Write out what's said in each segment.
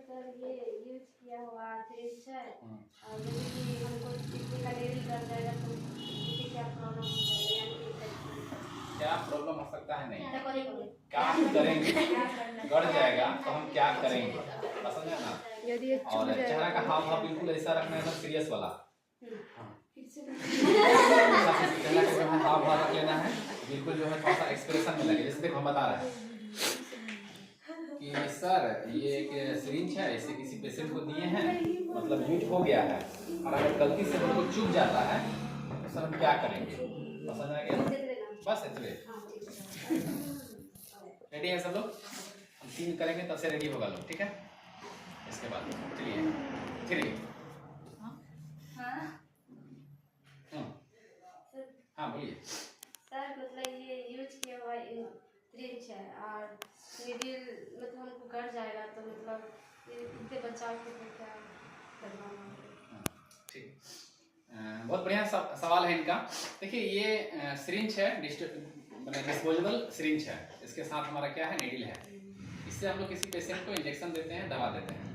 मतलब ये यूज किया हुआ फ्रिज है और जैसे कि हमको किसी का डेली कर जाएगा तो किसी क्या प्रॉब्लम हो जाएगा या क्या प्रॉब्लम हो सकता है? नहीं, क्या करेंगे? गड़ जाएगा तो हम क्या करेंगे, समझे ना? और चेहरा का हाव भाव बिल्कुल ऐसा रखना है, एकदम सीरियस वाला। चेहरा का जो है हाव भाव रख लेना है, बिल्कुल जो है थोड़ा सा एक्सप्रेशन में लगे। जैसे देखो हम बता रहे हैं कि सर ये एक सिरिंज है, इसे किसी पेशेंट को दिए हैं, मतलब यूज हो गया है, और अगर गलती से हमको चुभ जाता है तो सर हम क्या करेंगे? समझ आ गया? बस इतने। रेडी है सब लोग? हम 3 करेंगे तब से रेडी होगा लोग, ठीक है? इसके बाद चलिए 3। हाँ बोलिए सर। मतलब ये यूज किया हुआ फ्रिज है और निडिल मतलब हमको गड़ जाएगा तो मतलब इससे बचाव के लिए क्या करना? ठीक, बहुत बढ़िया सवाल है इनका। देखिए ये सिरिंज है, डिस्पोजेबल सिरिंज है, इसके साथ हमारा क्या है, नीडल है। इससे हम लोग किसी पेशेंट को इंजेक्शन देते हैं, दवा देते हैं।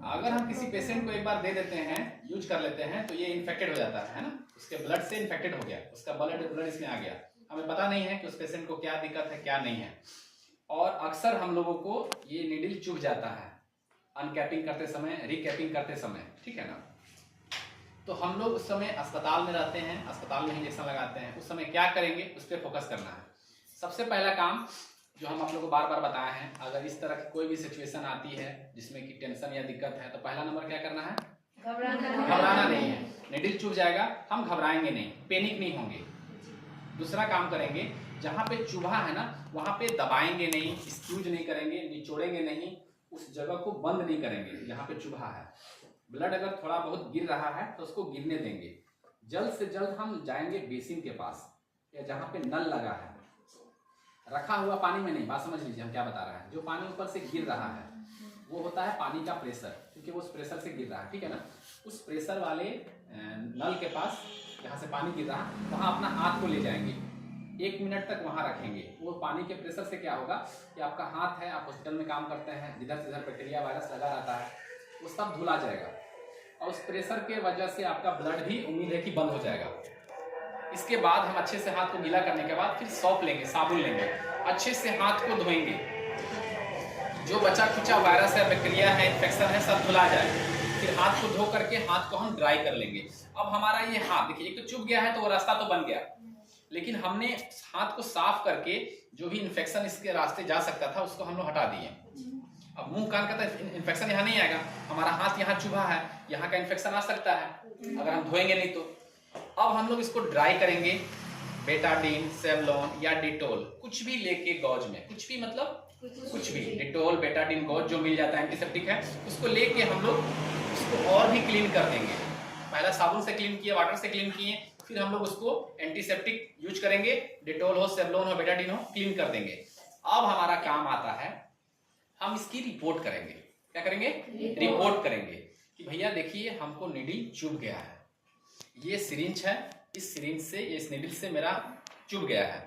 अगर हम किसी पेशेंट को एक बार दे देते हैं, यूज कर लेते हैं, तो ये इन्फेक्टेड हो जाता है ना, उसके ब्लड से इन्फेक्टेड हो गया, उसका ब्लड इसमें आ गया, हमें पता नहीं है कि उस पेशेंट को क्या दिक्कत है क्या नहीं है। और अक्सर हम लोगों को ये नीडल चुभ जाता है अनकैपिंग करते समय, रिकैपिंग करते समय, ठीक है ना? तो हम लोग उस समय अस्पताल में रहते हैं, अस्पताल में इंजेक्शन लगाते हैं, उस समय क्या करेंगे उस पर फोकस करना है। सबसे पहला काम जो हम आप लोगों को बार बार बताए हैं, अगर इस तरह की कोई भी सिचुएशन आती है जिसमें कि टेंशन या दिक्कत है, तो पहला नंबर क्या करना है? घबराना नहीं है। नीडल चुभ जाएगा, हम घबराएंगे नहीं, पैनिक नहीं होंगे। दूसरा काम करेंगे, जहाँ पे चुभा है ना वहाँ पे दबाएंगे नहीं, स्क्यूज नहीं करेंगे, निचोड़ेंगे नहीं, उस जगह को बंद नहीं करेंगे जहाँ पे चुभा है। ब्लड अगर थोड़ा बहुत गिर रहा है तो उसको गिरने देंगे। जल्द से जल्द हम जाएंगे बेसिन के पास या जहाँ पे नल लगा है, रखा हुआ पानी में नहीं, बात समझ लीजिए हम क्या बता रहे हैं। जो पानी ऊपर से गिर रहा है वो होता है पानी का प्रेशर, क्योंकि वो उस प्रेशर से गिर रहा है, ठीक है ना? उस प्रेशर वाले नल के पास जहाँ से पानी गिर रहा है वहाँ अपना हाथ को ले जाएंगे, 1 मिनट तक वहाँ रखेंगे। वो पानी के प्रेशर से क्या होगा कि आपका हाथ है, आप हॉस्पिटल में काम करते हैं, जिधर से इधर बैक्टीरिया वायरस लगा रहता है, वो सब धुला जाएगा और उस प्रेशर के वजह से आपका ब्लड भी उम्मीद है कि बंद हो जाएगा। इसके बाद हम अच्छे से हाथ को गीला करने के बाद फिर सॉप लेंगे, साबुन लेंगे, अच्छे से हाथ को धोएंगे। जो बचा खुचा वायरस है, बैक्टीरिया है, इन्फेक्शन है, सब धुला जाए। फिर हाथ को धो करके हाथ को हम ड्राई कर लेंगे। अब हमारा ये हाथ देखिए, एक तो चुभ गया है तो वो रास्ता तो बन गया, लेकिन हमने हाथ को साफ करके जो भी इन्फेक्शन इसके रास्ते जा सकता था उसको हम लोग हटा दिए। अब मुंह कान का तो इन्फेक्शन यहाँ नहीं आएगा, हमारा हाथ यहाँ चुभा है, यहाँ का इन्फेक्शन आ सकता है अगर हम धोएंगे नहीं तो। अब हम लोग इसको ड्राई करेंगे, बेटाडीन, सेवलॉन या डिटोल, कुछ भी लेके गॉज में, कुछ भी मतलब कुछ भी, डिटोल, बेटाडीन, गॉज जो मिल जाता है एंटीसेप्टिक है, उसको लेके हम लोग उसको और भी क्लीन कर देंगे। पहला साबुन से क्लीन किए, वाटर से क्लीन किए, फिर हम लोग उसको एंटीसेप्टिक यूज करेंगे, डिटोल हो, सेवलॉन हो, बेटाडीन हो, क्लीन कर देंगे। अब हमारा काम आता है, हम इसकी रिपोर्ट करेंगे। क्या करेंगे? रिपोर्ट करेंगे कि भैया देखिए हमको नीडल चुभ गया है, ये सिरिंज है, इस सिरिंज से, इस नीडल से मेरा चुभ गया है।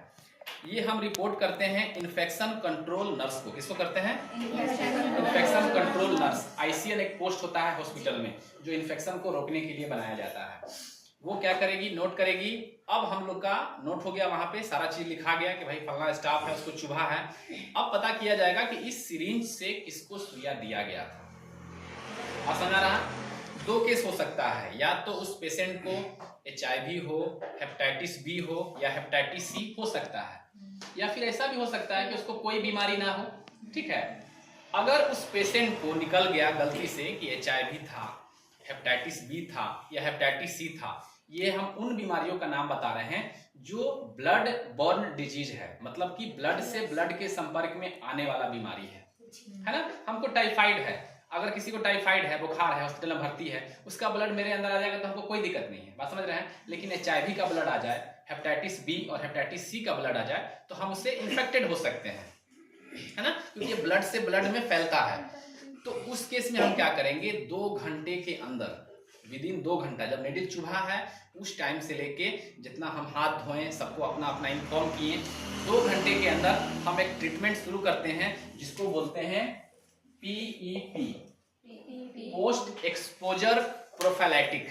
ये हम रिपोर्ट करते हैं इन्फेक्शन कंट्रोल नर्स को। किसको करते हैं? Infection control nurse. ICN एक पोस्ट होता है हॉस्पिटल में जो इन्फेक्शन को रोकने के लिए बनाया जाता है। वो क्या करेगी? नोट करेगी। अब हम लोग का नोट हो गया, वहां पे सारा चीज लिखा गया कि भाई फलाना स्टाफ है, उसको चुभा है। अब पता किया जाएगा कि इस सिरिंज से किसको सुइया दिया गया था। समझ आ रहा? 2 केस हो सकता है, या तो उस पेशेंट को HIV हो, हेपेटाइटिस B हो या हेपेटाइटिस C हो सकता है, या फिर ऐसा भी हो सकता है कि उसको कोई बीमारी ना हो, ठीक है। अगर उस पेशेंट को निकल गया गलती से कि HIV था, हेपेटाइटिस B था या हेपेटाइटिस C था, ये हम उन बीमारियों का नाम बता रहे हैं जो ब्लड बॉर्न डिजीज है, मतलब कि ब्लड से ब्लड के संपर्क में आने वाला बीमारी है ना। हमको टाइफाइड है, अगर किसी को टाइफाइड है, बुखार है, हॉस्पिटल में भर्ती है, उसका ब्लड मेरे अंदर आ जाएगा तो हमको कोई दिक्कत नहीं है, बात समझ रहे हैं। लेकिन HIV का ब्लड आ जाए, हेपेटाइटिस B और हेपेटाइटिस C का ब्लड आ जाए तो हम उससे इन्फेक्टेड हो सकते हैं, है ना, क्योंकि ब्लड से ब्लड में फैलता है। तो उस केस में हम क्या करेंगे? 2 घंटे के अंदर, विदिन 2 घंटा, जब नीडल चुभा है उस टाइम से लेके जितना हम हाथ धोएं, सबको अपना अपना इन्फॉर्म किए, 2 घंटे के अंदर हम एक ट्रीटमेंट शुरू करते हैं जिसको बोलते हैं PEP, post exposure prophylactic.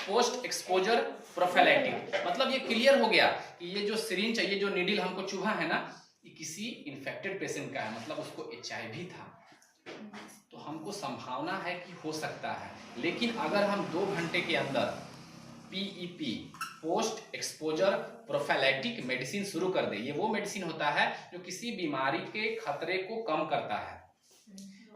Post exposure prophylactic मतलब ये क्लियर हो गया कि ये जो सिरिंज है, ये जो नीडल हमको चुभा है ना, ये किसी इन्फेक्टेड पेशेंट का है, मतलब उसको HIV था। तो हमको संभावना है कि हो सकता है, लेकिन अगर हम 2 घंटे के अंदर PEP, पोस्ट एक्सपोजर प्रोफाइलैटिक मेडिसिन शुरू कर दे, ये वो मेडिसिन होता है जो किसी बीमारी के खतरे को कम करता है।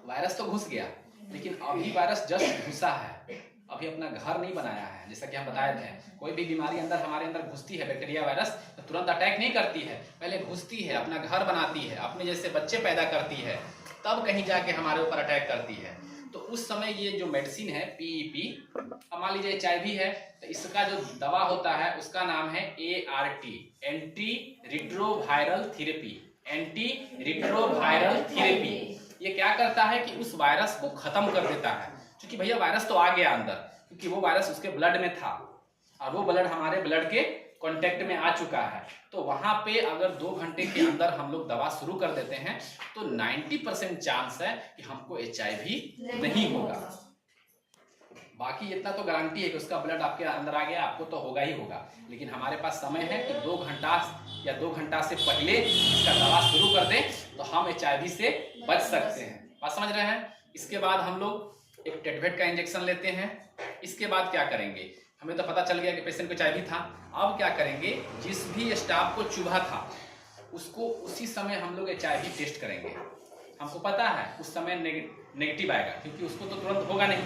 वायरस तो घुस गया, लेकिन अभी वायरस जस्ट घुसा है, अभी अपना घर नहीं बनाया है। जैसा कि हम बताए थे, कोई भी बीमारी अंदर हमारे अंदर घुसती है, बैक्टीरिया वायरस, तो तुरंत अटैक नहीं करती है, पहले घुसती है, अपना घर बनाती है, अपने जैसे बच्चे पैदा करती है, तब कहीं जाके हमारे ऊपर अटैक करती है। तो उस समय ये जो मेडिसिन है PEP, मान लीजिए HIV है, तो इसका जो दवा होता है उसका नाम है ART, anti retroviral therapy. Anti retroviral therapy ये क्या करता है कि उस वायरस को खत्म कर देता है, क्योंकि भैया वायरस तो आ गया अंदर, क्योंकि वो वायरस उसके ब्लड में था और वो ब्लड हमारे ब्लड के कांटेक्ट में आ चुका है। तो वहां पे अगर 2 घंटे के अंदर हम लोग दवा शुरू कर देते हैं तो 90% चांस है कि हमको HIV नहीं होगा। बाकी इतना तो गारंटी है कि उसका ब्लड आपके अंदर आ गया, आपको तो होगा ही होगा, लेकिन हमारे पास समय है कि 2 घंटा या 2 घंटा से पहले इसका दवा शुरू कर दें तो हम HIV से बच सकते हैं। बात समझ रहे हैं? इसके बाद हम लोग एक टेटवेट का इंजेक्शन लेते हैं। इसके बाद क्या करेंगे, हमें तो पता चल गया कि पेशेंट को HIV था, अब क्या करेंगे, जिस भी स्टाफ को चुभा था उसको उसी समय हम लोग HIV टेस्ट करेंगे। हमको पता है उस समय नेगेटिव आएगा, क्योंकि उसको तो तुरंत होगा नहीं,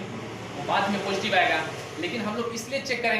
वो बाद में पॉजिटिव आएगा, लेकिन हम लोग इसलिए चेक करेंगे